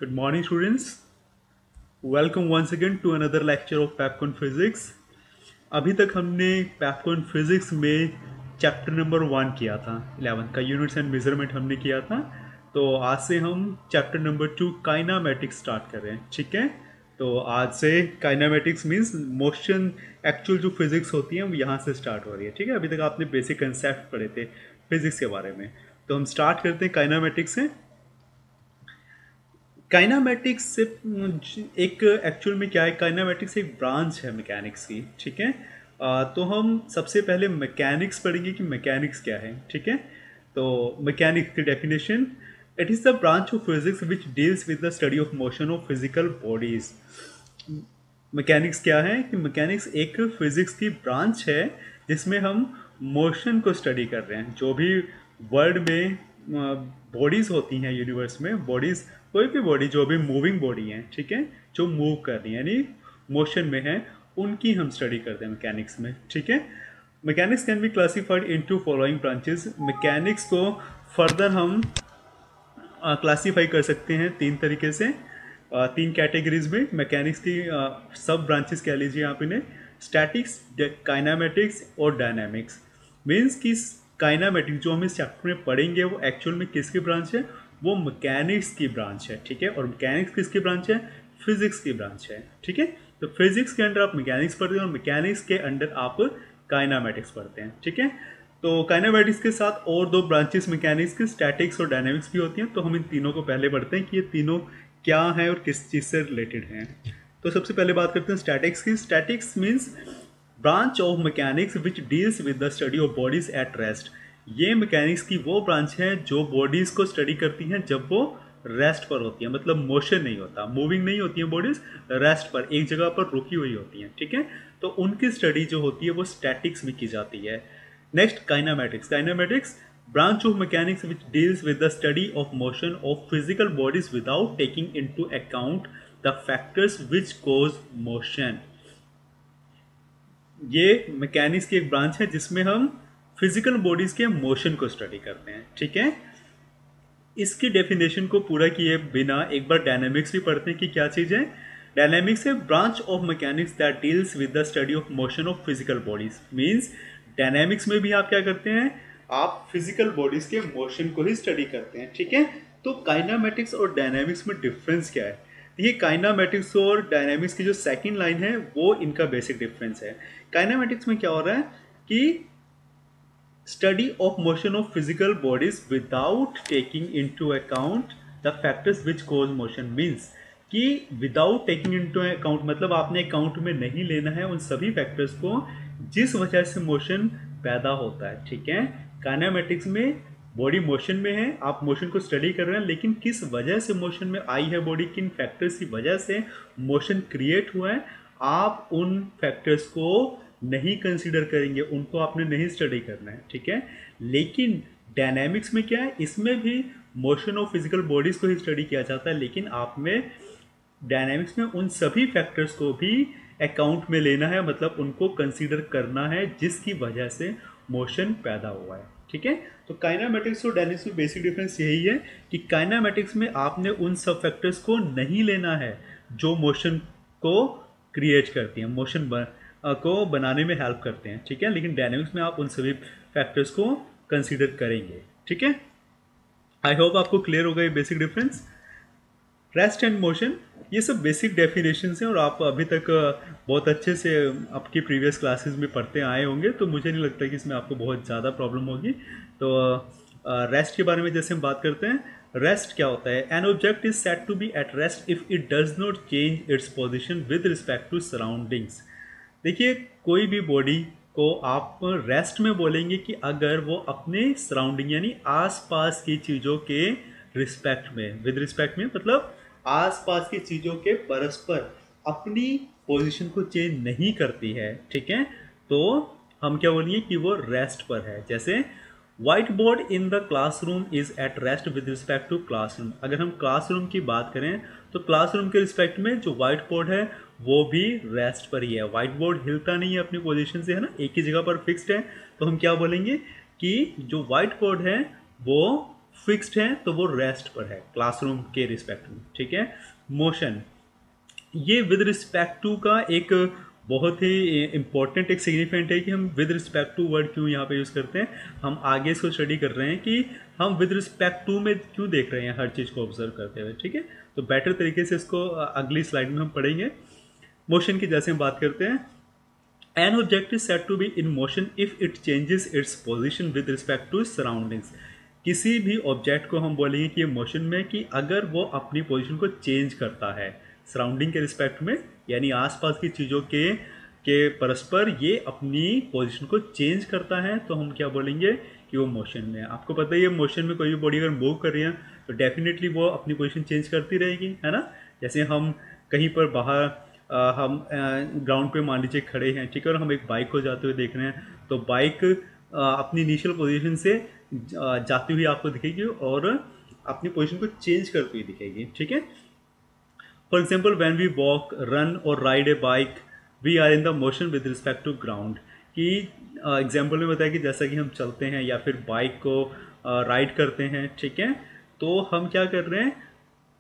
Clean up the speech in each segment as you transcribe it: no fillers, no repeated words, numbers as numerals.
Good morning, students. Welcome once again to another lecture of Papcon Physics. अभी तक हमने Papcon Physics में chapter number 1 किया था, 11 का यूनिट्स एंड मेजरमेंट हमने किया था। तो आज से हम चैप्टर नंबर 2 काइनामेटिक्स स्टार्ट कर रहे हैं, ठीक है। तो आज से काइनामेटिक्स मीन्स मोशन, एक्चुअल जो फिजिक्स होती है वो यहाँ से स्टार्ट हो रही है, ठीक है। अभी तक आपने बेसिक कंसेप्ट पढ़े थे फिजिक्स के बारे में, तो हम स्टार्ट करते हैं काइनामेटिक्स से। काइनामेटिक्स से एक एक्चुअल में क्या है, काइनामेटिक्स एक ब्रांच है मैकेनिक्स की, ठीक है। तो हम सबसे पहले मैकेनिक्स पढ़ेंगे कि मैकेनिक्स क्या है, ठीक है। तो मैकेनिक्स की definition, it is the branch of physics which deals with the study of motion of physical bodies. Mechanics क्या है कि मैकेनिक्स एक फिजिक्स की ब्रांच है जिसमें हम मोशन को स्टडी कर रहे हैं। जो भी वर्ल्ड में बॉडीज़ होती हैं यूनिवर्स में, बॉडीज़ कोई भी बॉडी जो भी मूविंग बॉडी है, ठीक है, जो मूव कर रही है यानी मोशन में है, उनकी हम स्टडी करते हैं मैकेनिक्स में, ठीक है। Mechanics can be classified into following branches. Mechanics को फर्दर हम क्लासीफाई कर सकते हैं तीन तरीके से, तीन कैटेगरीज में। मैकेनिक्स की सब ब्रांचेस कह लीजिए आप इन्हें, स्टैटिक्स, काइनामेटिक्स और डायनामिक्स। मीन्स कि काइनामेटिक्स जो हम इस चैप्टर में पढ़ेंगे वो एक्चुअल में किसकी ब्रांच है, वो मैकेनिक्स की ब्रांच है, ठीक है। और मैकेनिक्स किसकी ब्रांच है, फिजिक्स की ब्रांच है, ठीक है। तो फिजिक्स के अंडर आप मैकेनिक्स पढ़ते हैं और मैकेनिक्स के अंडर आप काइनामेटिक्स पढ़ते हैं, ठीक है। तो काइनामेटिक्स के साथ और दो ब्रांचेस मैकेनिक्स की, स्टैटिक्स और डायनामिक्स भी होती हैं। तो हम इन तीनों को पहले पढ़ते हैं कि ये तीनों क्या हैं और किस चीज़ से रिलेटेड हैं। तो सबसे पहले बात करते हैं स्टैटिक्स की। Statics means branch of mechanics which deals with the study of bodies at rest. ये मैकेनिक्स की वो ब्रांच है जो बॉडीज को स्टडी करती हैं जब वो रेस्ट पर होती है, मतलब मोशन नहीं होता, मूविंग नहीं होती है बॉडीज, रेस्ट पर एक जगह पर रुकी हुई होती हैं, ठीक है। तो उनकी स्टडी जो होती है वो स्टैटिक्स में की जाती है। Next kinematics. Kinematics branch of mechanics which deals with the study of motion of physical bodies without taking into account the factors which cause motion। ये मैकेनिक्स की एक ब्रांच है जिसमें हम फिजिकल बॉडीज के मोशन को स्टडी करते हैं, ठीक है। इसकी डेफिनेशन को पूरा किए बिना एक बार डायनामिक्स भी पढ़ते हैं कि क्या चीज़ है। डायनामिक्स है branch of mechanics that deals with the study of motion of physical bodies. Means dynamics में भी आप क्या करते हैं, आप फिजिकल बॉडीज के मोशन को ही स्टडी करते हैं, ठीक है। तो काइनामेटिक्स और डायनामिक्स में डिफरेंस क्या है, देखिए काइनामेटिक्स और डायनामिक्स की जो सेकंड लाइन है वो इनका बेसिक डिफरेंस है। काइनामेटिक्स में क्या हो रहा है कि study of motion of physical bodies without taking into account the factors which cause motion. Means कि विदाउट टेकिंग इनटू अकाउंट मतलब आपने अकाउंट में नहीं लेना है उन सभी फैक्टर्स को जिस वजह से मोशन पैदा होता है, ठीक है। काइनेमेटिक्स में बॉडी मोशन में है, आप मोशन को स्टडी कर रहे हैं, लेकिन किस वजह से मोशन में आई है बॉडी, किन फैक्टर्स की वजह से मोशन क्रिएट हुआ है, आप उन फैक्टर्स को नहीं कंसीडर करेंगे, उनको आपने नहीं स्टडी करना है, ठीक है। लेकिन डायनामिक्स में क्या है, इसमें भी मोशन ऑफ फिजिकल बॉडीज को ही स्टडी किया जाता है, लेकिन आप में डायनामिक्स में उन सभी फैक्टर्स को भी अकाउंट में लेना है, मतलब उनको कंसीडर करना है जिसकी वजह से मोशन पैदा हुआ है, ठीक है। तो काइनामेटिक्स और डायनामिक्स में बेसिक डिफरेंस यही है कि काइनामेटिक्स में आपने उन सब फैक्टर्स को नहीं लेना है जो मोशन को क्रिएट करती हैं, मोशन को बनाने में हेल्प करते हैं, ठीक है। लेकिन डायनामिक्स में आप उन सभी फैक्टर्स को कंसीडर करेंगे, ठीक है। आई होप आपको क्लियर होगा ये basic difference. Rest and motion, ये सब बेसिक डेफिनेशन हैं और आप अभी तक बहुत अच्छे से आपकी प्रीवियस क्लासेस में पढ़ते आए होंगे, तो मुझे नहीं लगता कि इसमें आपको बहुत ज़्यादा प्रॉब्लम होगी। तो रेस्ट के बारे में जैसे हम बात करते हैं, रेस्ट क्या होता है, an object is said to be at rest if it does not change its position with respect to surroundings. देखिए कोई भी बॉडी को आप रेस्ट में बोलेंगे कि अगर वो अपने सराउंडिंग यानी आसपास की चीज़ों के रिस्पेक्ट में, विद रिस्पेक्ट में मतलब आसपास की चीज़ों के परस्पर अपनी पोजीशन को चेंज नहीं करती है, ठीक है, तो हम क्या बोलेंगे कि वो रेस्ट पर है। जैसे whiteboard in the classroom is at rest with respect to classroom. अगर हम क्लासरूम की बात करें तो क्लासरूम के रिस्पेक्ट में जो व्हाइट बोर्ड है वो भी रेस्ट पर ही है। व्हाइट बोर्ड हिलता नहीं है अपनी पोजीशन से, है ना, एक ही जगह पर फिक्स्ड है। तो हम क्या बोलेंगे कि जो व्हाइट बोर्ड है वो फिक्स्ड है तो वो रेस्ट पर है क्लासरूम के रिस्पेक्ट में, ठीक है। मोशन, ये विद रिस्पेक्ट टू का एक बहुत ही इंपॉर्टेंट एक सिग्निफिकेंट है कि हम विद रिस्पेक्ट टू वर्ड क्यों यहाँ पे यूज़ करते हैं। हम आगे इसको स्टडी कर रहे हैं कि हम विद रिस्पेक्ट टू में क्यों देख रहे हैं हर चीज़ को ऑब्जर्व करते हुए, ठीक है। तो बेटर तरीके से इसको अगली स्लाइड में हम पढ़ेंगे। मोशन की जैसे हम बात करते हैं, an object is said to be in motion if it changes its position with respect to surroundings. किसी भी ऑब्जेक्ट को हम बोलेंगे कि ये मोशन में कि अगर वो अपनी पोजीशन को चेंज करता है सराउंडिंग के रिस्पेक्ट में, यानी आसपास की चीज़ों के परस्पर ये अपनी पोजीशन को चेंज करता है, तो हम क्या बोलेंगे कि वो मोशन में है। आपको पता है ये मोशन में कोई भी बॉडी अगर मूव कर रही है तो डेफिनेटली वो अपनी पोजीशन चेंज करती रहेगी, है ना। जैसे हम कहीं पर बाहर हम ग्राउंड पे मान लीजिए खड़े हैं, ठीक है, और हम एक बाइक को जाते हुए देख रहे हैं, तो बाइक अपनी इनिशियल पोजीशन से जाती हुई आपको दिखेगी और अपनी पोजीशन को चेंज करती हुई दिखेगी, ठीक है। For example when we walk, run और ride a bike, we are in the motion with respect to ground. कि एग्जाम्पल में बताया कि जैसा कि हम चलते हैं या फिर बाइक को राइड करते हैं, ठीक है, तो हम क्या कर रहे हैं,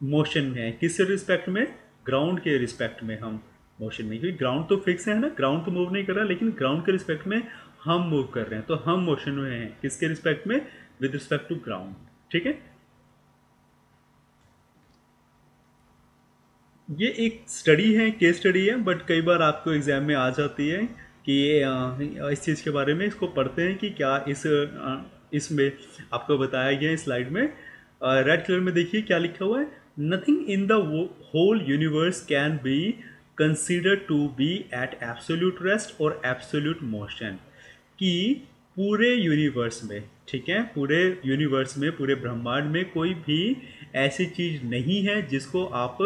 मोशन में है। किस रिस्पेक्ट में, ग्राउंड के रिस्पेक्ट में हम मोशन में, क्योंकि ग्राउंड तो फिक्स है ना, ग्राउंड तो मूव नहीं कर रहा, लेकिन ग्राउंड के रिस्पेक्ट में हम मूव कर रहे हैं, तो हम मोशन में हैं किसके रिस्पेक्ट में, विद रिस्पेक्ट टू ग्राउंड, ठीक है। ये एक स्टडी है, केस स्टडी है, बट कई बार आपको एग्जाम में आ जाती है कि इस चीज़ के बारे में इसको पढ़ते हैं कि क्या इसमें आपको बताया गया है स्लाइड में। रेड कलर में देखिए क्या लिखा हुआ है, nothing in the whole universe can be considered to be at absolute rest और एब्सोल्यूट मोशन। कि पूरे यूनिवर्स में, ठीक है, पूरे यूनिवर्स में, पूरे ब्रह्मांड में कोई भी ऐसी चीज़ नहीं है जिसको आप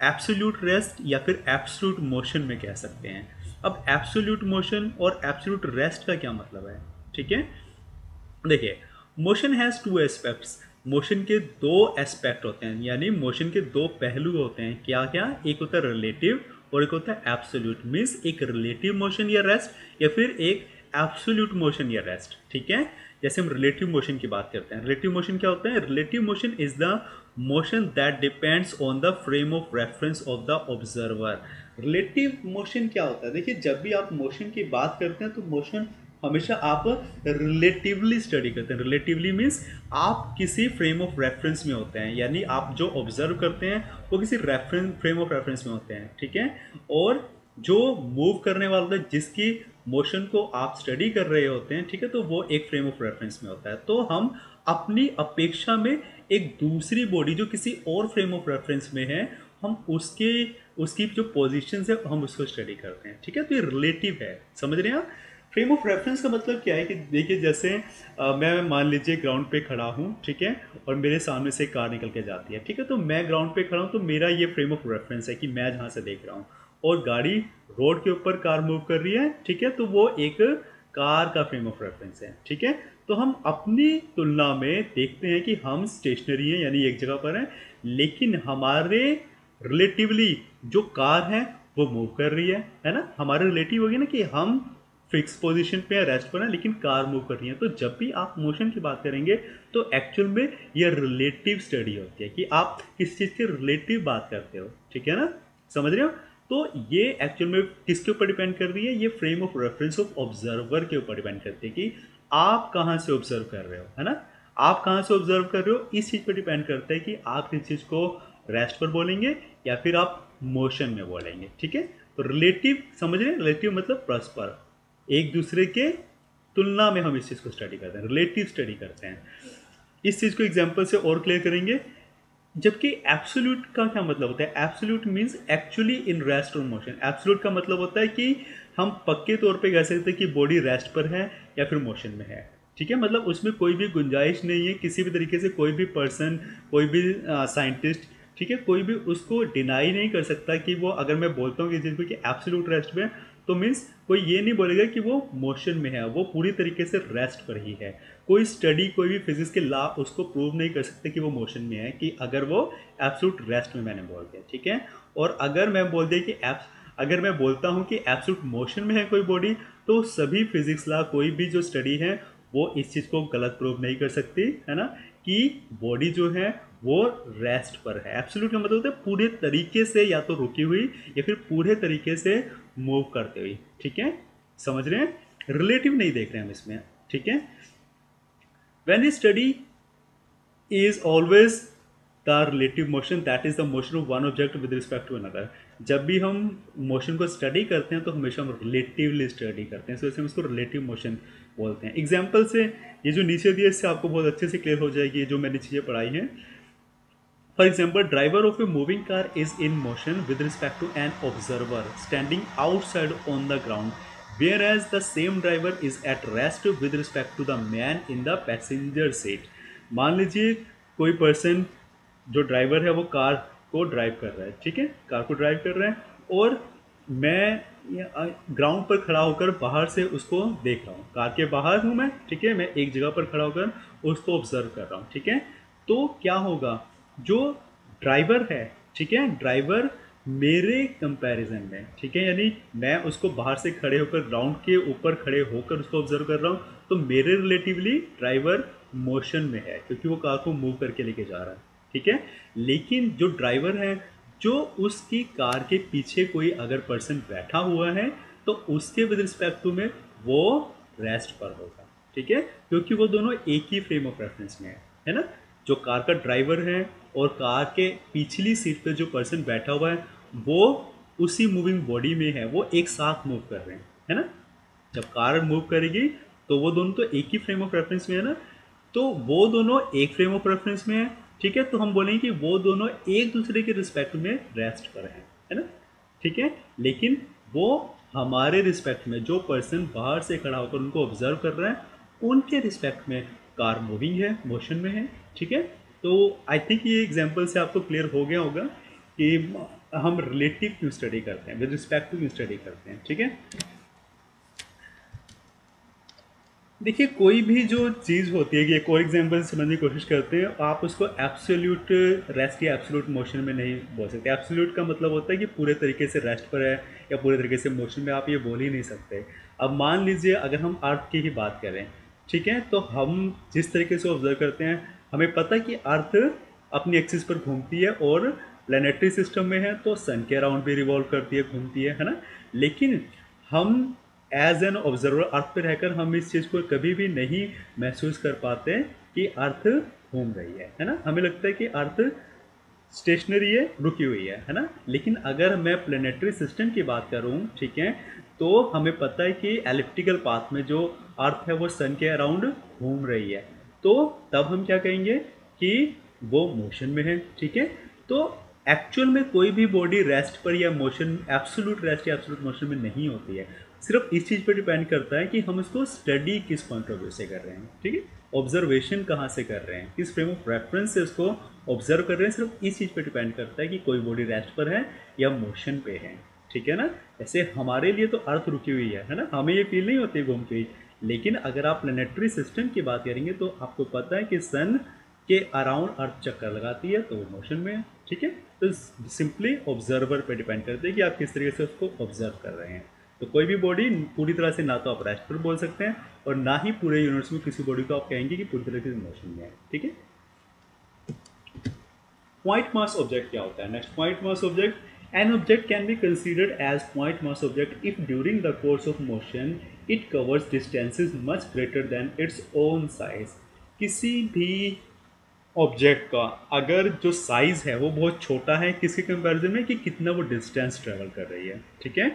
एब्सोल्यूट रेस्ट या फिर एब्सोल्यूट मोशन में कह सकते हैं। अब एब्सोल्यूट मोशन और एब्सोल्यूट रेस्ट का क्या मतलब है, ठीक है। देखिए, motion has two aspects, motion के दो एस्पेक्ट होते हैं, यानी मोशन के दो पहलू होते हैं। क्या क्या, एक होता है रिलेटिव और एक होता है एब्सोल्यूट। मीन्स एक रिलेटिव मोशन या रेस्ट या फिर एक एब्सोल्यूट मोशन या रेस्ट, ठीक है। जैसे हम रिलेटिव मोशन की बात करते हैं, रिलेटिव मोशन क्या होता है, relative motion is the motion that depends on the frame of reference of the observer. Relative motion क्या होता है, देखिए जब भी आप मोशन की बात करते हैं तो मोशन हमेशा आप रिलेटिवली स्टडी करते हैं। रिलेटिवली मीन्स आप किसी फ्रेम ऑफ रेफरेंस में होते हैं, यानी आप जो ऑब्जर्व करते हैं वो किसी फ्रेम ऑफ रेफरेंस में होते हैं, ठीक है। और जो मूव करने वाला होता है, जिसकी मोशन को आप स्टडी कर रहे होते हैं, ठीक है, तो वो एक फ्रेम ऑफ रेफरेंस में होता है। तो हम अपनी अपेक्षा में एक दूसरी बॉडी जो किसी और फ्रेम ऑफ रेफरेंस में है, हम उसकी जो पोजीशन है हम उसको स्टडी करते हैं, ठीक है। तो ये रिलेटिव है, समझ रहे हैं आप। फ्रेम ऑफ रेफरेंस का मतलब क्या है कि देखिए जैसे मैं मान लीजिए ग्राउंड पे खड़ा हूँ, ठीक है, और मेरे सामने से कार निकल के जाती है, ठीक है, तो मैं ग्राउंड पे खड़ा हूँ तो मेरा ये फ्रेम ऑफ रेफरेंस है कि मैं जहाँ से देख रहा हूँ, और गाड़ी रोड के ऊपर कार मूव कर रही है, ठीक है, तो वो एक कार का फ्रेम ऑफ रेफरेंस है, ठीक है। तो हम अपनी तुलना में देखते हैं कि हम स्टेशनरी हैं, यानी एक जगह पर हैं, लेकिन हमारे रिलेटिवली जो कार है वो मूव कर रही है ना। हमारे रिलेटिव होगी ना कि हम फिक्स पोजीशन पे या रेस्ट पर है, लेकिन कार मूव कर रही है। तो जब भी आप मोशन की बात करेंगे तो एक्चुअल में ये रिलेटिव स्टडी होती है कि आप किस चीज़ के रिलेटिव बात करते हो, ठीक है ना, समझ रहे हो। तो ये एक्चुअल में किसके ऊपर डिपेंड कर रही है, ये frame of reference of observer के ऊपर डिपेंड करती है कि आप कहाँ से ऑब्जर्व कर रहे हो, है ना। आप कहाँ से ऑब्जर्व कर रहे हो, इस चीज़ पर डिपेंड करता है कि आप किस चीज़ को रेस्ट पर बोलेंगे या फिर आप मोशन में बोलेंगे, ठीक है। तो रिलेटिव समझ रहे हैं, रिलेटिव मतलब परस्पर, एक दूसरे के तुलना में हम इस चीज़ को स्टडी करते हैं, रिलेटिव स्टडी करते हैं। इस चीज़ को एग्जांपल से और क्लियर करेंगे। जबकि एब्सोल्यूट का क्या मतलब होता है, absolute means actually in rest और मोशन। एब्सोल्यूट का मतलब होता है कि हम पक्के तौर पे कह सकते हैं कि बॉडी रेस्ट पर है या फिर मोशन में है, ठीक है। मतलब उसमें कोई भी गुंजाइश नहीं है किसी भी तरीके से, कोई भी पर्सन, कोई भी साइंटिस्ट, ठीक है, कोई भी उसको डिनाई नहीं कर सकता कि वो, अगर मैं बोलता हूँ किसी चीज़ को कि एब्सोल्यूट रेस्ट में, तो मीन्स कोई ये नहीं बोलेगा कि वो मोशन में है, वो पूरी तरीके से रेस्ट पर ही है। कोई स्टडी, कोई भी फिजिक्स के लॉ उसको प्रूव नहीं कर सकते कि वो मोशन में है, कि अगर वो एब्सोल्यूट रेस्ट में मैंने बोल दिया, ठीक है। और अगर मैं बोल दिया कि अगर मैं बोलता हूँ कि एब्सोल्यूट मोशन में है कोई बॉडी, तो सभी फिजिक्स लॉ, कोई भी जो स्टडी है वो इस चीज़ को गलत प्रूव नहीं कर सकती, है ना। कि बॉडी जो है वो रेस्ट पर है। एब्सोल्यूट का मतलब होता है पूरे तरीके से या तो रुकी हुई या फिर पूरे तरीके से मूव करते हुई। ठीक है, समझ रहे हैं, रिलेटिव नहीं देख रहे हैं हम इसमें। ठीक है, when we study is always the relative motion, that is the motion of one object with respect to another। जब भी हम मोशन को स्टडी करते हैं तो हमेशा हम रिलेटिवली स्टडी करते हैं, इस वजह से हम इसको रिलेटिव मोशन बोलते हैं। एग्जाम्पल से ये जो नीचे दिया इससे आपको बहुत अच्छे से क्लियर हो जाएगी ये जो मैंने चीज़ें पढ़ाई हैं। For example, driver of a moving car is in motion with respect to an observer standing outside on the ground, whereas the same driver is at rest with respect to the man in the passenger seat. मान लीजिए कोई person जो driver है वो car को drive कर रहा है। ठीक है, कार को ड्राइव कर रहा है और मैं ग्राउंड पर खड़ा होकर बाहर से उसको देख रहा हूँ। कार के बाहर हूँ मैं, ठीक है, मैं एक जगह पर खड़ा होकर उसको ऑब्जर्व कर रहा हूँ। ठीक है, तो क्या होगा, जो ड्राइवर है, ठीक है, ड्राइवर मेरे कंपैरिजन में, ठीक है, यानी मैं उसको बाहर से खड़े होकर ग्राउंड के ऊपर खड़े होकर उसको ऑब्जर्व कर रहा हूँ, तो मेरे रिलेटिवली ड्राइवर मोशन में है क्योंकि वो कार को मूव करके लेके जा रहा है। ठीक है, लेकिन जो ड्राइवर है, जो उसकी कार के पीछे कोई अगर पर्सन बैठा हुआ है तो उसके विद रिस्पेक्ट टू में वो रेस्ट पर होगा। ठीक है, क्योंकि वो दोनों एक ही फ्रेम ऑफ रेफरेंस में है ना। जो कार का ड्राइवर है और कार के पिछली सीट पे जो पर्सन बैठा हुआ है वो उसी मूविंग बॉडी में है, वो एक साथ मूव कर रहे हैं, है ना। जब कार मूव करेगी तो वो दोनों तो एक ही फ्रेम ऑफ रेफरेंस में है ना, तो वो दोनों एक फ्रेम ऑफ रेफरेंस में है। ठीक है, तो हम बोलेंगे कि वो दोनों एक दूसरे के रिस्पेक्ट में रेस्ट पर हैं, है ना। ठीक है, लेकिन वो हमारे रिस्पेक्ट में जो पर्सन बाहर से खड़ा होकर उनको ऑब्जर्व कर रहा है उनके रिस्पेक्ट में कार मूविंग है, मोशन में है। ठीक है, तो आई थिंक ये एग्जांपल से आपको क्लियर हो गया होगा कि हम रिलेटिव क्यों स्टडी करते हैं, विद रिस्पेक्ट टू क्यों स्टडी करते हैं। ठीक है, देखिए कोई भी जो चीज़ होती है कि एक और एग्जांपल समझने की कोशिश करते हैं, आप उसको एब्सोल्यूट रेस्ट या एब्सोल्यूट मोशन में नहीं बोल सकते। एब्सोल्यूट का मतलब होता है कि पूरे तरीके से रेस्ट पर है या पूरे तरीके से मोशन में, आप ये बोल ही नहीं सकते। अब मान लीजिए अगर हम अर्थ की ही बात करें, ठीक है, तो हम जिस तरीके से ऑब्जर्व करते हैं, हमें पता है कि अर्थ अपनी एक्सिस पर घूमती है और प्लैनेटरी सिस्टम में है तो सन के अराउंड भी रिवॉल्व करती है, घूमती है ना। लेकिन हम एज एन ऑब्जर्वर अर्थ पर रहकर हम इस चीज़ को कभी भी नहीं महसूस कर पाते कि अर्थ घूम रही है ना। हमें लगता है कि अर्थ स्टेशनरी है, रुकी हुई है ना। लेकिन अगर मैं प्लैनेटरी सिस्टम की बात करूं, ठीक है, तो हमें पता है कि एलिप्टिकल पाथ में जो अर्थ है वो सन के अराउंड घूम रही है, तो तब हम क्या कहेंगे कि वो मोशन में है। ठीक है, तो एक्चुअल में कोई भी बॉडी रेस्ट पर या मोशन, एब्सोल्यूट रेस्ट या एब्सोल्यूट मोशन में नहीं होती है। सिर्फ इस चीज़ पर डिपेंड करता है कि हम इसको स्टडी किस पॉइंट ऑफ व्यू से कर रहे हैं। ठीक है, ऑब्जर्वेशन कहाँ से कर रहे हैं, किस फ्रेम ऑफ रेफरेंस से उसको ऑब्जर्व कर रहे हैं, सिर्फ इस चीज़ पर डिपेंड करता है कि कोई बॉडी रेस्ट पर है या मोशन पे है। ठीक है ना, ऐसे हमारे लिए तो अर्थ रुकी हुई है ना, हमें ये फील नहीं होती घूमती हुई। लेकिन अगर आप प्लैनेटरी सिस्टम की बात करेंगे तो आपको पता है कि सन के अराउंड अर्थ चक्कर लगाती है तो वो मोशन में है। ठीक है, तो सिंपली ऑब्जर्वर पे डिपेंड करते हैं कि आप किस तरीके से उसको ऑब्जर्व कर रहे हैं। तो कोई भी बॉडी पूरी तरह से ना तो आप रेस्ट पर बोल सकते हैं और ना ही पूरे यूनिवर्स में किसी बॉडी को आप कहेंगे कि पूरी तरह से मोशन में है। ठीक है, पॉइंट मास ऑब्जेक्ट क्या होता है। Next, point mass object, an object can be considered as point mass object if during the course of motion it covers distances much greater than its own size. किसी भी object का अगर जो size है वो बहुत छोटा है किसके कंपैरिजन में, कि कितना वो डिस्टेंस ट्रेवल कर रही है। ठीक है,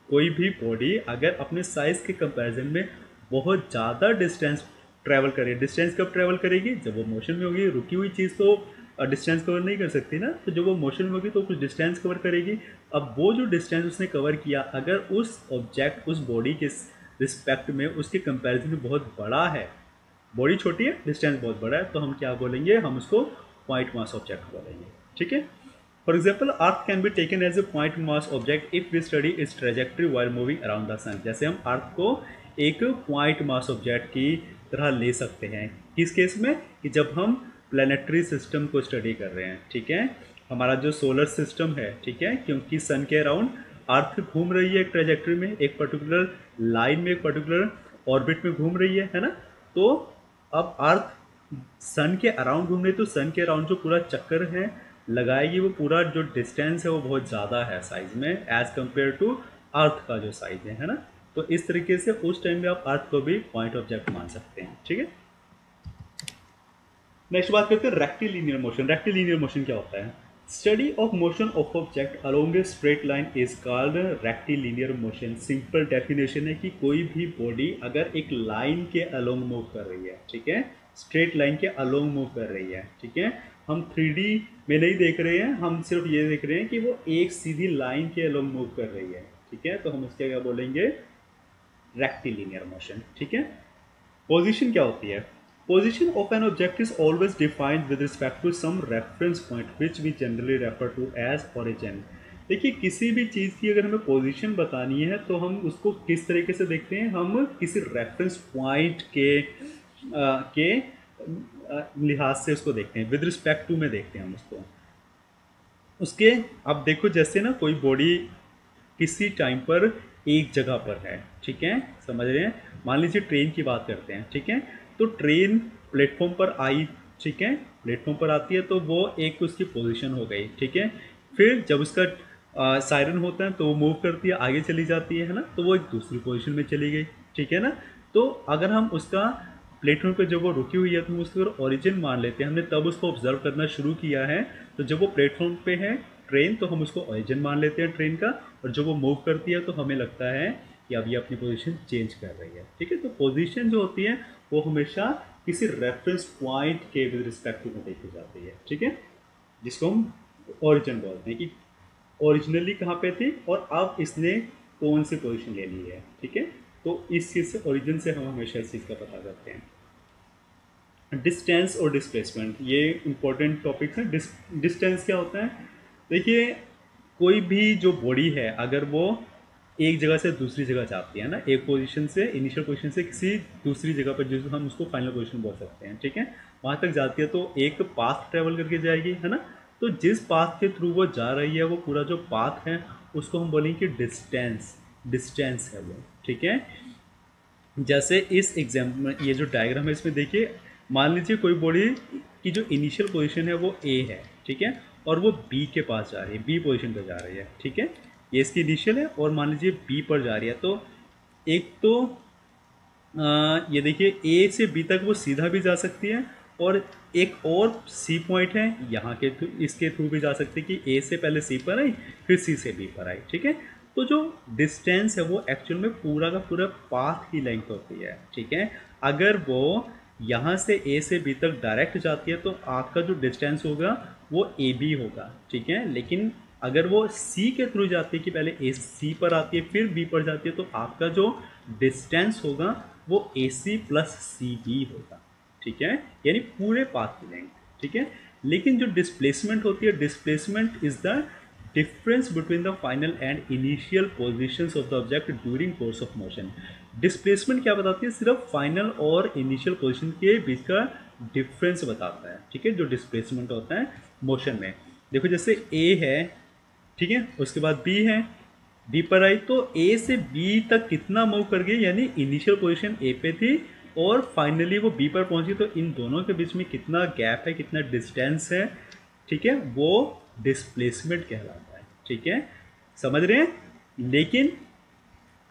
कोई भी बॉडी अगर अपने साइज के कंपैरिजन में बहुत ज़्यादा डिस्टेंस ट्रैवल करे, डिस्टेंस कब ट्रैवल करेगी, जब वो मोशन में होगी। रुकी हुई चीज़ तो डिस्टेंस कवर नहीं कर सकती ना, तो जब वो मोशन में होगी तो कुछ डिस्टेंस कवर करेगी। अब वो जो डिस्टेंस उसने कवर किया अगर उस ऑब्जेक्ट, उस बॉडी के रिस्पेक्ट में उसके कंपैरिजन में बहुत बड़ा है, बॉडी छोटी है डिस्टेंस बहुत बड़ा है, तो हम क्या बोलेंगे, हम उसको पॉइंट मास ऑब्जेक्ट बोलेंगे। ठीक है, for example earth can be taken as a point mass object if we study its trajectory while moving around the sun. जैसे हम अर्थ को एक पॉइंट मास ऑब्जेक्ट की तरह ले सकते हैं, किस केस में, कि जब हम प्लैनेटरी सिस्टम को स्टडी कर रहे हैं। ठीक है, हमारा जो सोलर सिस्टम है, ठीक है, क्योंकि सन के अराउंड अर्थ घूम रही है एक ट्रेजेक्ट्री में, एक पर्टिकुलर लाइन में, एक पर्टिकुलर ऑर्बिट में घूम रही है ना। तो अब अर्थ सन के अराउंड घूम रही है तो सन के अराउंड जो पूरा चक्कर है लगाएगी, वो पूरा जो डिस्टेंस है वो बहुत ज़्यादा है साइज में एज कंपेयर टू अर्थ का जो साइज है ना। तो इस तरीके से उस टाइम में आप अर्थ को भी पॉइंट ऑब्जेक्ट मान सकते हैं, ठीक है। नेक्स्ट बात करते हैं रेक्टिलिनियर मोशन। रेक्टिलिनियर मोशन क्या होता है? Study of motion of object along a straight line is called rectilinear motion. Simple definition है कि कोई भी बॉडी अगर एक लाइन के अलोंग मूव कर रही है, ठीक है, स्ट्रेट लाइन के अलोंग मूव कर रही है, ठीक है, हम 3D में नहीं देख रहे हैं, हम सिर्फ ये देख रहे हैं कि वो एक सीधी लाइन के अलोंग मूव कर रही है, ठीक है, तो हम उसके क्या बोलेंगे? रेक्टिलिनियर मोशन, ठीक है। पोजीशन क्या होती है? Position of an object is always defined with respect to some reference point which we generally refer to as origin। देखिए, किसी भी चीज़ की अगर हमें पोजीशन बतानी है तो हम उसको किस तरीके से देखते हैं? हम किसी रेफरेंस पॉइंट के लिहाज से उसको देखते हैं, विद रिस्पेक्ट टू में देखते हैं हम उसको। उसके अब देखो, जैसे ना कोई बॉडी किसी टाइम पर एक जगह पर है, ठीक है, समझ रहे हैं? मान लीजिए ट्रेन की बात करते हैं, ठीक है, तो ट्रेन प्लेटफॉर्म पर आई, ठीक है, प्लेटफॉर्म पर आती है तो वो एक उसकी पोजीशन हो गई, ठीक है। फिर जब उसका सायरन होता है तो वो मूव करती है, आगे चली जाती है ना, तो वो एक दूसरी पोजीशन में चली गई, ठीक है ना। तो अगर हम उसका प्लेटफॉर्म पे जब वो रुकी हुई है तो हम उसको ओरिजिन मान लेते हैं, हमने तब उसको ऑब्जर्व करना शुरू किया है, तो जब वो प्लेटफॉर्म पे है ट्रेन तो हम उसको ओरिजिन मान लेते हैं ट्रेन का, और जब वो मूव करती है तो हमें लगता है कि अब ये अपनी पोजीशन चेंज कर रही है, ठीक है। तो पोजीशन जो होती है वो हमेशा किसी रेफरेंस पॉइंट के विद रिस्पेक्ट टू में देखी जाती है, ठीक है, जिसको हम ओरिजिन बोलते हैं कि ओरिजिनली कहाँ पे थी और अब इसने कौन सी पोजीशन ले ली है, ठीक है। तो इस चीज़ से ओरिजिन से हम हमेशा इस चीज़ का पता करते हैं। डिस्टेंस और डिस्प्लेसमेंट, ये इंपॉर्टेंट टॉपिक्स हैं। डिस्टेंस क्या होता है? देखिए, कोई भी जो बॉडी है अगर वो एक जगह से दूसरी जगह जाती है ना, एक पोजीशन से, इनिशियल पोजीशन से किसी दूसरी जगह पर, जिसको हम उसको फाइनल पोजीशन बोल सकते हैं, ठीक है, वहाँ तक जाती है तो एक पाथ ट्रेवल करके जाएगी, है ना। तो जिस पाथ के थ्रू वो जा रही है वो पूरा जो पाथ है उसको हम बोलेंगे कि डिस्टेंस है वो, ठीक है। जैसे इस एग्जाम्पल में ये जो डायग्राम है इसमें देखिए, मान लीजिए कोई बॉडी की जो इनिशियल पोजीशन है वो ए है, ठीक है, और वो बी के पास जा रही है, बी पोजीशन पर जा रही है, ठीक है, ये इसकी इनिशियल है, और मान लीजिए बी पर जा रही है। तो एक तो ये देखिए ए से बी तक वो सीधा भी जा सकती है, और एक और सी पॉइंट है यहाँ के थ्रू, इसके थ्रू भी जा सकती है कि ए से पहले सी पर आई फिर सी से बी पर आई, ठीक है। तो जो डिस्टेंस है वो एक्चुअल में पूरा का पूरा पाथ की लेंथ होती है, ठीक है। अगर वो यहाँ से ए से बी तक डायरेक्ट जाती है तो आपका जो डिस्टेंस होगा वो ए बी होगा, ठीक है। लेकिन अगर वो सी के थ्रू जाती है कि पहले ए सी पर आती है फिर बी पर जाती है, तो आपका जो डिस्टेंस होगा वो ए सी प्लस सी बी होगा, ठीक है, यानी पूरे पाथ की लेंथ, ठीक है। लेकिन जो डिस्प्लेसमेंट होती है, displacement is the difference between the final and initial positions of the object during course of motion. Displacement क्या बताती है? सिर्फ फाइनल और इनिशियल पोजीशन के बीच का डिफरेंस बताता है, ठीक है, जो डिस्प्लेसमेंट होता है मोशन में। देखो, जैसे ए है, ठीक है, उसके बाद बी है, बी पर आई तो ए से बी तक कितना मूव कर गई, यानी इनिशियल पोजीशन ए पे थी और फाइनली वो बी पर पहुंची, तो इन दोनों के बीच में कितना गैप है, कितना डिस्टेंस है, ठीक है, वो डिस्प्लेसमेंट कहलाता है, ठीक है, समझ रहे हैं। लेकिन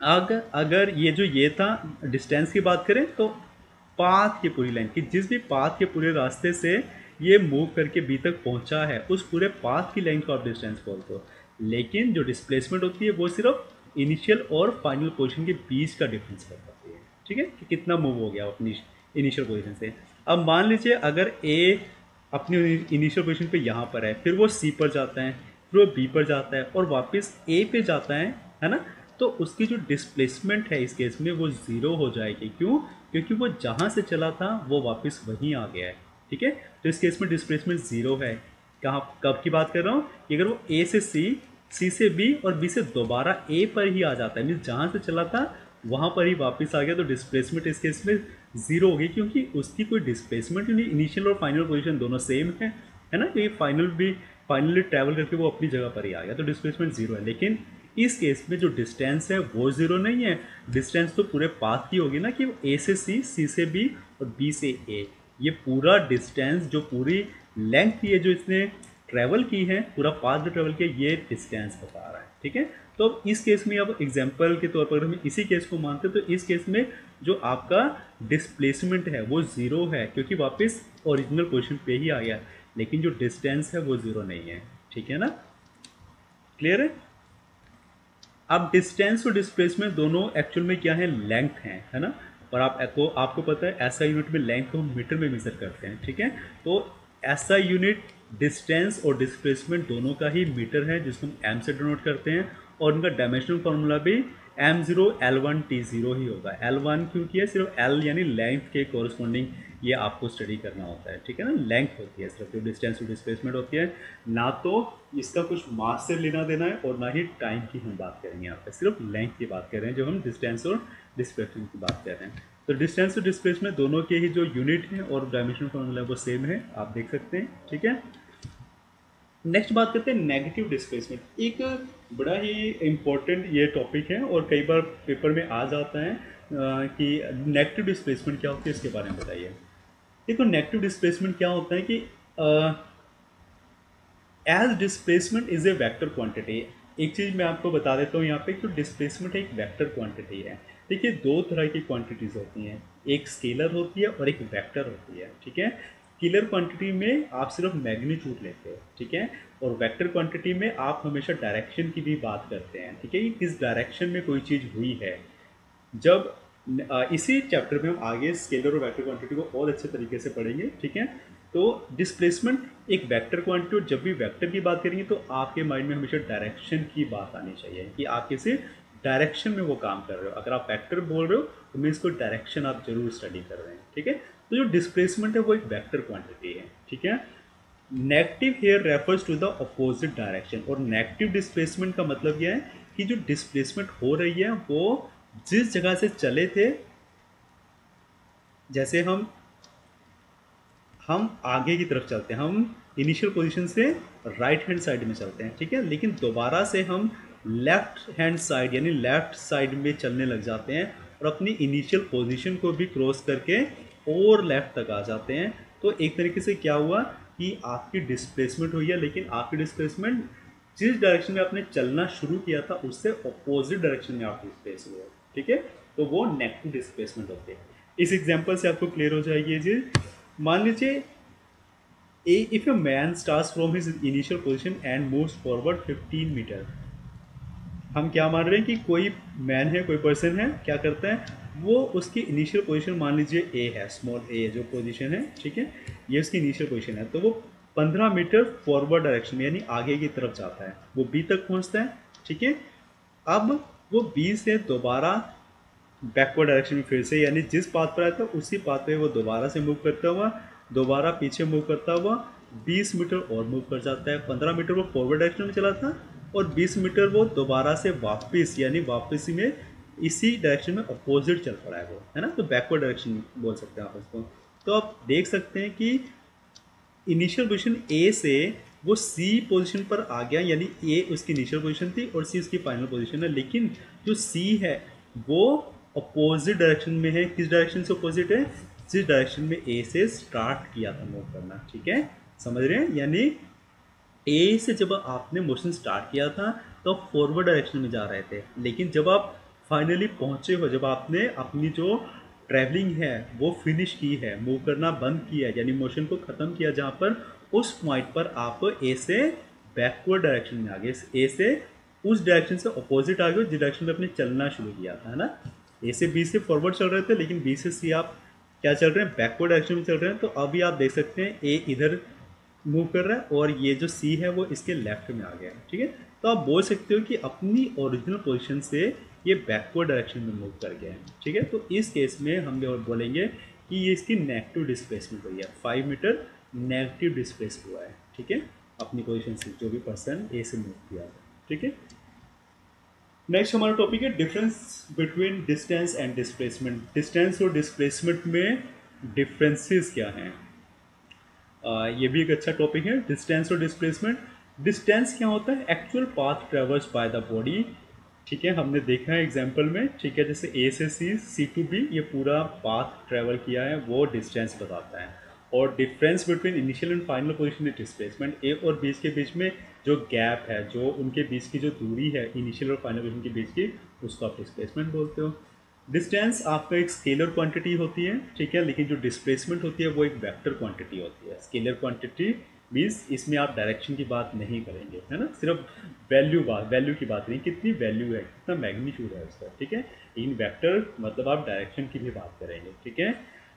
अगर ये था डिस्टेंस की बात करें तो पाथ की पूरी लाइन की, जिस भी पाथ के पूरे रास्ते से ये मूव करके बी तक पहुंचा है उस पूरे पाथ की लाइन को आप डिस्टेंस बोलते हो। लेकिन जो डिस्प्लेसमेंट होती है वो सिर्फ इनिशियल और फाइनल पोजीशन के बीच का डिफरेंस बताती है, ठीक है, कि कितना मूव हो गया अपनी इनिशियल पोजीशन से। अब मान लीजिए अगर ए अपनी इनिशियल पोजीशन पे यहाँ पर है, फिर वो सी पर जाता है, फिर वो बी पर जाता है और वापस ए पे जाता है ना, तो उसकी जो डिस्प्लेसमेंट है इस केस में वो ज़ीरो हो जाएगी। क्यों? क्योंकि वो जहाँ से चला था वो वापस वहीं आ गया है, ठीक है। तो इस केस में डिस्प्लेसमेंट ज़ीरो है। कहाँ, कब की बात कर रहा हूँ कि अगर वो ए से सी से बी और बी से दोबारा ए पर ही आ जाता है, मीन्स जहाँ से चला था वहाँ पर ही वापस आ गया, तो डिस्प्लेसमेंट इस केस में ज़ीरो होगी, क्योंकि उसकी कोई डिस्प्लेसमेंट नहीं, इनिशियल और फाइनल पोजीशन दोनों सेम है ना, क्योंकि फाइनली ट्रैवल करके वो अपनी जगह पर ही आ गया, तो डिस्प्लेसमेंट ज़ीरो है। लेकिन इस केस में जो डिस्टेंस है वो ज़ीरो नहीं है, डिस्टेंस तो पूरे पाथ की होगी ना, कि ए से सी से बी और बी से ए, ये पूरा डिस्टेंस, जो पूरी लेंथ ये जो इसने ट्रैवल की है, पूरा पाथ जो ट्रैवल किया, ये डिस्टेंस बता रहा है, ठीक है। तो अब इस केस में, अब एग्जांपल के तौर पर हम इसी केस को मानते हैं, तो इस केस में जो आपका डिस्प्लेसमेंट है वो ज़ीरो है, क्योंकि वापस ओरिजिनल पोजीशन पे ही आ गया, लेकिन जो डिस्टेंस है वो ज़ीरो नहीं है, ठीक है ना, क्लियर है। अब डिस्टेंस और डिस्प्लेसमेंट दोनों एक्चुअल में क्या है, लेंथ है ना। और आपको पता है ऐसा यूनिट में लेंथ को हम मीटर में मेजर करते हैं, ठीक है। तो ऐसा यूनिट डिस्टेंस और डिस्प्लेसमेंट दोनों का ही मीटर है, जिसको हम एम से डिनोट करते हैं, और उनका डायमेंशनल फार्मूला भी m0 L1 T0 ही होगा। L1 क्योंकि है, सिर्फ L यानी लेंथ के कोरस्पॉन्डिंग ये आपको स्टडी करना होता है, ठीक है ना। लेंथ होती है सिर्फ, जो डिस्टेंस और डिस्प्लेसमेंट होती है, ना तो इसका कुछ मास से लेना देना है और ना ही टाइम की हम बात करेंगे यहाँ पे, सिर्फ लेंथ की बात कर रहे हैं जो हम डिस्टेंस और डिस्प्लेसमेंट की बात कर रहे हैं। तो डिस्टेंस और डिस्प्लेसमेंट दोनों के ही जो यूनिट है और डायमेंशनल फॉर्मूला वो सेम है, आप देख सकते हैं, ठीक है। नेक्स्ट बात करते हैं नेगेटिव डिस्प्लेसमेंट। एक बड़ा ही इम्पोर्टेंट ये टॉपिक है और कई बार पेपर में आ जाता है कि नेगेटिव डिस्प्लेसमेंट क्या होती है, इसके बारे में बताइए। देखो, नेगेटिव डिस्प्लेसमेंट क्या होता है कि as displacement is a vector quantity. एक चीज़ मैं आपको बता देता हूँ यहाँ पे, तो डिस्प्लेसमेंट एक वेक्टर क्वांटिटी है। देखिए, दो तरह की क्वांटिटीज़ होती हैं, एक स्केलर होती है और एक वेक्टर होती है, ठीक है। स्केलर क्वांटिटी में आप सिर्फ मैग्नीट्यूड लेते हो, ठीक है, और वेक्टर क्वांटिटी में आप हमेशा डायरेक्शन की भी बात करते हैं, ठीक है, कि किस डायरेक्शन में कोई चीज़ हुई है। जब इसी चैप्टर में हम आगे स्केलर और वेक्टर क्वांटिटी को और अच्छे तरीके से पढ़ेंगे, ठीक है। तो डिस्प्लेसमेंट एक वेक्टर क्वांटिटी, और जब भी वेक्टर की बात करेंगे तो आपके माइंड में हमेशा डायरेक्शन की बात आनी चाहिए कि आप किसी डायरेक्शन में वो काम कर रहे हो। अगर आप वेक्टर बोल रहे हो तो मीन्स कोई डायरेक्शन आप जरूर स्टडी कर रहे हैं, ठीक है। तो जो डिस्प्लेसमेंट है वो एक वेक्टर क्वांटिटी है, ठीक है। Negative here refers to the opposite direction, और नेगेटिव डिस्प्लेसमेंट का मतलब यह है कि जो डिस्प्लेसमेंट हो रही है वो जिस जगह से चले थे, जैसे हम आगे की तरफ चलते हैं, हम इनिशियल पोजीशन से राइट हैंड साइड में चलते हैं, ठीक है, लेकिन दोबारा से हम लेफ्ट हैंड साइड यानी लेफ्ट साइड में चलने लग जाते हैं और अपनी इनिशियल पोजीशन को भी क्रॉस करके और लेफ्ट तक आ जाते हैं। तो एक तरीके से क्या हुआ कि आपकी डिस्प्लेसमेंट हुई है, लेकिन आपकी डिस्प्लेसमेंट जिस डायरेक्शन में आपने चलना शुरू किया था उससे अपोजिट डायरेक्शन में आप डिस्प्लेस हुए, ठीक है। तो वो नेगेटिव डिस्प्लेसमेंट होती है। इस एग्जांपल से आपको क्लियर हो जाएगी ये चीज। मान लीजिए if a man starts from his initial position and moves forward 15 metre. हम क्या मान रहे हैं कि कोई मैन है, कोई पर्सन है, क्या करता है, वो उसकी इनिशियल पोजीशन मान लीजिए ए है, स्मॉल ए जो पोजीशन है, ठीक है, ये उसकी इनिशियल पोजीशन है। तो वो 15 मीटर फॉरवर्ड डायरेक्शन में यानी आगे की तरफ जाता है, वो बी तक पहुंचता है, ठीक है। अब वो बी से दोबारा बैकवर्ड डायरेक्शन में फिर से, यानी जिस पाथ पर आया था उसी पाथ पे वो दोबारा से मूव करता हुआ, दोबारा पीछे मूव करता हुआ 20 मीटर और मूव कर जाता है। 15 मीटर वो फॉरवर्ड डायरेक्शन में चला था और 20 मीटर वो दोबारा से वापस, यानी वापसी में इसी डायरेक्शन में अपोजिट चल पड़ा है वो, है ना। तो बैकवर्ड डायरेक्शन बोल सकते हैं आप उसको। तो आप देख सकते हैं कि इनिशियल पोजीशन ए से वो सी पोजीशन पर आ गया, यानी ए उसकी इनिशियल पोजीशन थी और सी उसकी फाइनल पोजीशन है, लेकिन जो सी है वो अपोजिट डायरेक्शन में है। किस डायरेक्शन से अपोजिट है, जिस डायरेक्शन में ए से स्टार्ट किया था मूव करना, ठीक है, समझ रहे हैं। यानी ए से जब आपने मोशन स्टार्ट किया था तो आप फॉरवर्ड डायरेक्शन में जा रहे थे, लेकिन जब आप फाइनली पहुंचे हो, जब आपने अपनी जो ट्रैवलिंग है वो फिनिश की है, मूव करना बंद किया है, यानी मोशन को ख़त्म किया, जहाँ पर उस पॉइंट पर आप ए से बैकवर्ड डायरेक्शन में आ गए, ए से उस डायरेक्शन से अपोजिट आ गए जिस डायरेक्शन में आपने चलना शुरू किया था, है ना। ए से बी से फॉरवर्ड चल रहे थे, लेकिन बी से सी आप क्या चल रहे हैं, बैकवर्ड डायरेक्शन में चल रहे हैं। तो अभी आप देख सकते हैं ए इधर मूव कर रहा है और ये जो सी है वो इसके लेफ्ट में आ गया है, ठीक है। तो आप बोल सकते हो कि अपनी ओरिजिनल पोजीशन से ये बैकवर्ड डायरेक्शन में मूव कर गया है, ठीक है। तो इस केस में हम बोलेंगे कि ये इसकी नेगेटिव डिस्प्लेसमेंट हुई है, 5 मीटर नेगेटिव डिस्प्लेस हुआ है, ठीक है, अपनी पोजीशन से जो भी पर्सन ए से मूव किया है, ठीक है। नेक्स्ट हमारा टॉपिक है difference between distance and displacement. Distance और डिस्प्लेसमेंट में डिफरेंसेस क्या हैं, ये भी एक अच्छा टॉपिक है, डिस्टेंस और डिस्प्लेसमेंट। डिस्टेंस क्या होता है, actual path ट्रेवर्स by the body, ठीक है, हमने देखा है एग्जांपल में, ठीक है, जैसे ए से सी, सी टू बी, ये पूरा पाथ ट्रेवल किया है वो डिस्टेंस बताता है। और difference between initial and final position displacement, A और बी के बीच में जो गैप है, जो उनके बीच की जो दूरी है इनिशियल और फाइनल पोजीशन के बीच की, उसको आप डिस्प्लेसमेंट बोलते हो। डिस्टेंस आपका एक स्केलर क्वांटिटी होती है, ठीक है, लेकिन जो डिस्प्लेसमेंट होती है वो एक वेक्टर क्वांटिटी होती है। स्केलर क्वांटिटी मीन्स इसमें आप डायरेक्शन की बात नहीं करेंगे, है ना, सिर्फ वैल्यू की बात नहीं, कितनी वैल्यू है, कितना मैग्नीट्यूड है उसका, ठीक है। इन वेक्टर मतलब आप डायरेक्शन की भी बात करेंगे, ठीक है।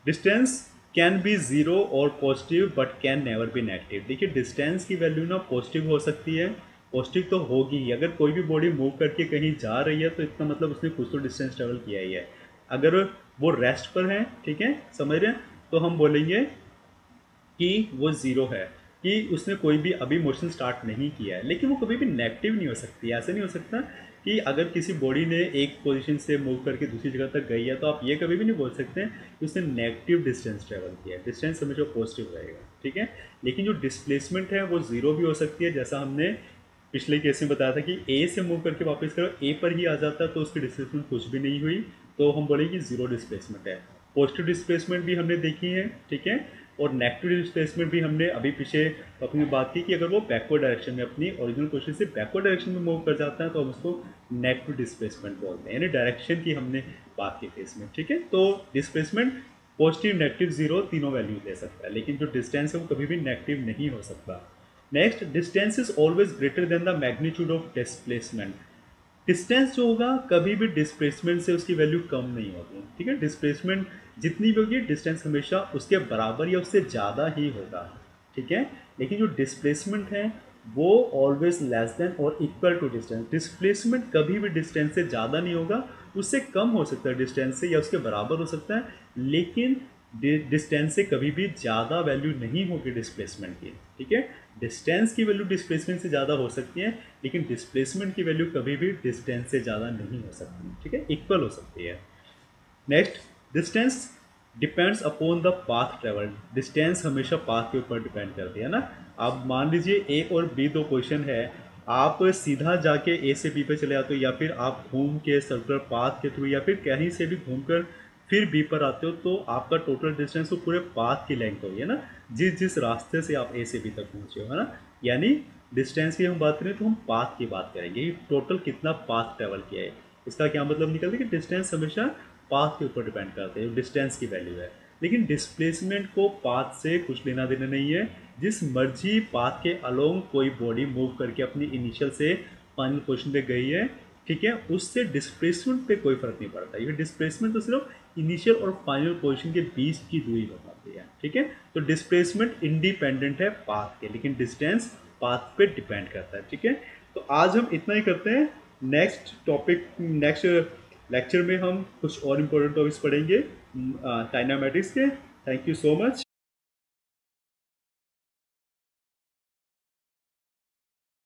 डिस्टेंस कैन बी जीरो और positive but can never be negative. देखिए डिस्टेंस की वैल्यू ना पॉजिटिव हो सकती है, पॉजिटिव तो होगी ही। अगर कोई भी बॉडी मूव करके कहीं जा रही है तो इसका मतलब उसने कुछ तो डिस्टेंस ट्रेवल किया ही है। अगर वो रेस्ट पर है, ठीक है, समझ रहे हैं, तो हम बोलेंगे कि वो ज़ीरो है, कि उसने कोई भी अभी मोशन स्टार्ट नहीं किया है। लेकिन वो कभी भी नेगेटिव नहीं हो सकती, ऐसा नहीं हो सकता कि अगर किसी बॉडी ने एक पोजीशन से मूव करके दूसरी जगह तक गई है तो आप ये कभी भी नहीं बोल सकते कि उसने नेगेटिव डिस्टेंस ट्रेवल किया है। डिस्टेंस हमेशा पॉजिटिव रहेगा, ठीक है। लेकिन जो डिस्प्लेसमेंट है वो ज़ीरो भी हो सकती है, जैसा हमने पिछले केस में बताया था कि ए से मूव करके वापस करो, ए पर ही आ जाता है तो उसकी डिस्प्लेसमेंट कुछ भी नहीं हुई, तो हम बोलेंगे जीरो डिस्प्लेसमेंट है। पॉजिटिव डिस्प्लेसमेंट भी हमने देखी है, ठीक है, और नेगेटिव डिस्प्लेसमेंट भी हमने अभी पीछे अपनी बात की कि अगर वो बैकवर्ड डायरेक्शन में अपनी ओरिजिनल पोजीशन से बैकवर्ड डायरेक्शन में मूव कर जाता है तो हम उसको नेगेटिव डिस्प्लेसमेंट बोलते हैं, यानी डायरेक्शन की हमने बात की थी इसमें, ठीक है। तो डिस्प्लेसमेंट पॉजिटिव, नेगेटिव, जीरो तीनों वैल्यू दे सकता है, लेकिन जो डिस्टेंस है वो कभी भी नेगेटिव नहीं हो सकता। Next, distance is always greater than the magnitude of displacement. Distance जो होगा कभी भी डिस्प्लेसमेंट से उसकी वैल्यू कम नहीं होगी, ठीक है। डिस्प्लेसमेंट जितनी भी होगी डिस्टेंस हमेशा उसके बराबर या उससे ज़्यादा ही होगा, ठीक है। लेकिन जो डिस्प्लेसमेंट है वो ऑलवेज लेस देन और इक्वल टू डिस्टेंस। डिस्प्लेसमेंट कभी भी डिस्टेंस से ज़्यादा नहीं होगा, उससे कम हो सकता है डिस्टेंस से या उसके बराबर हो सकता है, लेकिन डिस्टेंस से कभी भी ज़्यादा वैल्यू नहीं होगी डिस्प्लेसमेंट की, ठीक है। डिस्टेंस की वैल्यू डिस्प्लेसमेंट से ज़्यादा हो सकती है, लेकिन डिस्प्लेसमेंट की वैल्यू कभी भी डिस्टेंस से ज़्यादा नहीं हो सकती, ठीक है, इक्वल हो सकती है। Next, distance depends upon the path travelled. Distance हमेशा पाथ के ऊपर डिपेंड करती है ना। आप मान लीजिए ए और बी दो क्वेश्चन है, आप सीधा जाके ए से बी पे चले आते हो या फिर आप घूम के सर्कुलर पाथ के थ्रू या फिर कहीं से भी घूमकर फिर बी पर आते हो, तो आपका टोटल डिस्टेंस वो पूरे पाथ की लेंथ होगी, है ना, जिस जिस रास्ते से आप ए से बी तक पहुँचे हो, है ना। यानी डिस्टेंस की हम बात करें तो हम पाथ की बात करेंगे, टोटल कितना पाथ ट्रेवल किया है। इसका क्या मतलब निकलता है कि डिस्टेंस हमेशा पाथ के ऊपर डिपेंड करते हैं, डिस्टेंस की वैल्यू है। लेकिन डिस्प्लेसमेंट को पाथ से कुछ लेना देना नहीं है। जिस मर्जी पाथ के अलोंग कोई बॉडी मूव करके अपनी इनिशियल से फाइनल पोजीशन पे गई है, ठीक है, उससे डिस्प्लेसमेंट पे कोई फर्क नहीं पड़ता। ये डिस्प्लेसमेंट तो सिर्फ इनिशियल और फाइनल पोजीशन के बीच की दूरी बताती है, ठीक है। तो डिस्प्लेसमेंट इंडिपेंडेंट है पाथ के, लेकिन डिस्टेंस पाथ पे डिपेंड करता है, ठीक है। तो आज हम इतना ही करते हैं। नेक्स्ट लेक्चर में हम कुछ और इम्पोर्टेंट टॉपिक्स पढ़ेंगे काइनेमेटिक्स के। Thank you so much.